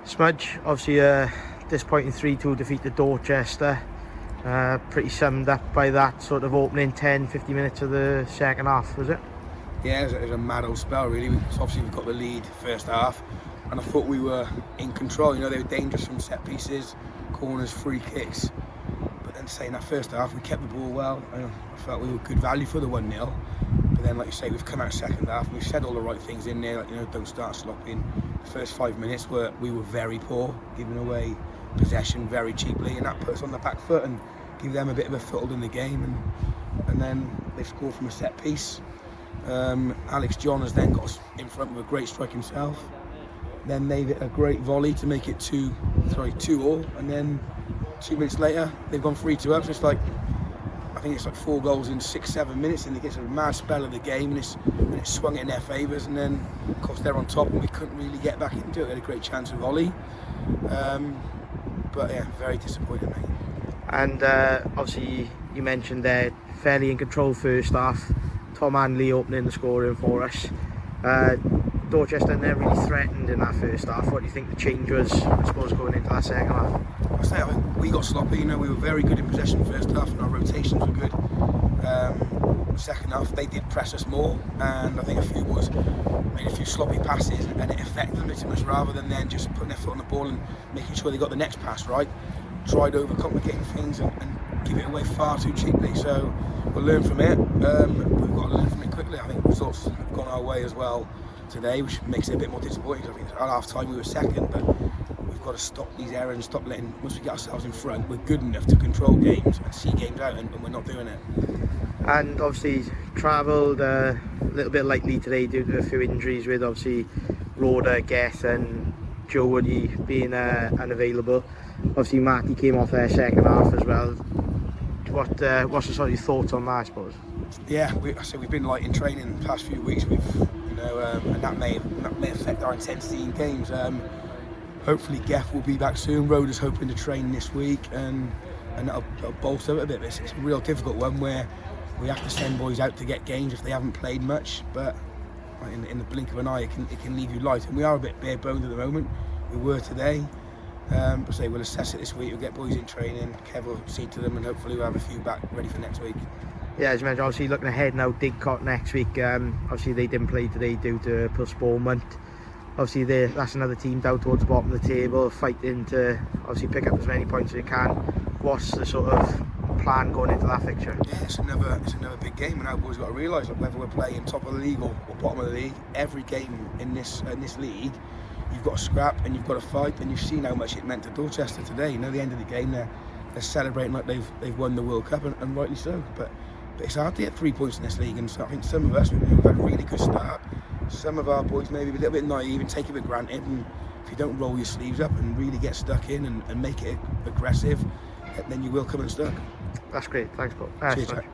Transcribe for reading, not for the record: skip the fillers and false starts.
Smudge, obviously disappointing 3-2 defeat to Dorchester. Pretty summed up by that sort of opening 10-15 minutes of the second half, was it? Yeah, it was a mad old spell really. Obviously we got the lead first half and I thought we were in control. You know, they were dangerous from set pieces, corners, free kicks. But then saying that first half we kept the ball well. I felt we were good value for the 1-0. But then, like you say, we've come out second half and we've said all the right things in there, like, you know, don't start slopping. The first 5 minutes we were very poor, giving away possession very cheaply, and that put us on the back foot and give them a bit of a foothold in the game. And then they scored from a set piece. Alex John has then got us in front with a great strike himself. Then they hit a great volley to make it 2-2, and then 2 minutes later they've gone 3-2 up. So it's like, I think it's like 4 goals in 6-7 minutes, and it gets a mad spell of the game, and it swung it in their favours. And then of course they're on top, and we couldn't really get back into it. We had a great chance of volley, but yeah, very disappointing, mate. And obviously you mentioned there, fairly in control first half. Tom Hanley opening the scoring for us. Dorchester never really threatened in that first half. What do you think the change was, I suppose, going into that second half? I think we got sloppy. You know, we were very good in possession first half, and our rotations were good. Second half, they did press us more, and I think a few boys made a few sloppy passes, and it affected them too much rather than then just putting their foot on the ball and making sure they got the next pass right. Tried overcomplicating things and give it away far too cheaply. So we'll learn from it. We've got to learn from it quickly. I think results have gone our way as well today, which makes it a bit more disappointing. I think at half time we were second, but we've got to stop these errors and stop letting, once we get ourselves in front, we're good enough to control games and see games out, and we're not doing it. And obviously travelled a little bit lightly today due to a few injuries, with obviously Rhoda, Guess and Joe Woody being unavailable. Obviously Marty came off their second half as well. What's the sort of thoughts on that, I suppose? Yeah, we've been light in training the past few weeks. And that may affect our intensity in games. Hopefully Geff will be back soon. Rhoda's hoping to train this week, and that'll bolster it a bit. It's a real difficult one where we have to send boys out to get games if they haven't played much. But in the blink of an eye, it can leave you light. And we are a bit bare boned at the moment. We were today. But say we'll assess it this week. We'll get boys in training. Kev will see to them, and hopefully we'll have a few back ready for next week. Yeah, as you mentioned, obviously looking ahead now, Didcot next week. Obviously they didn't play today due to postponement. Obviously that's another team down towards the bottom of the table, fighting to obviously pick up as many points as they can. What's the sort of plan going into that fixture? Yeah, it's another big game, and our boys got to realise that whether we're playing top of the league or bottom of the league, every game in this league, you've got to scrap and you've got to fight, and you've seen how much it meant to Dorchester today. You know, the end of the game, they're celebrating like they've won the World Cup, and rightly so. But it's hard to get 3 points in this league, and so I think some of us, we've had a really good start. Some of our boys maybe a little bit naive and take it for granted, and if you don't roll your sleeves up and really get stuck in and make it aggressive, then you will come unstuck. That's great, thanks Paul. Cheers, Jack.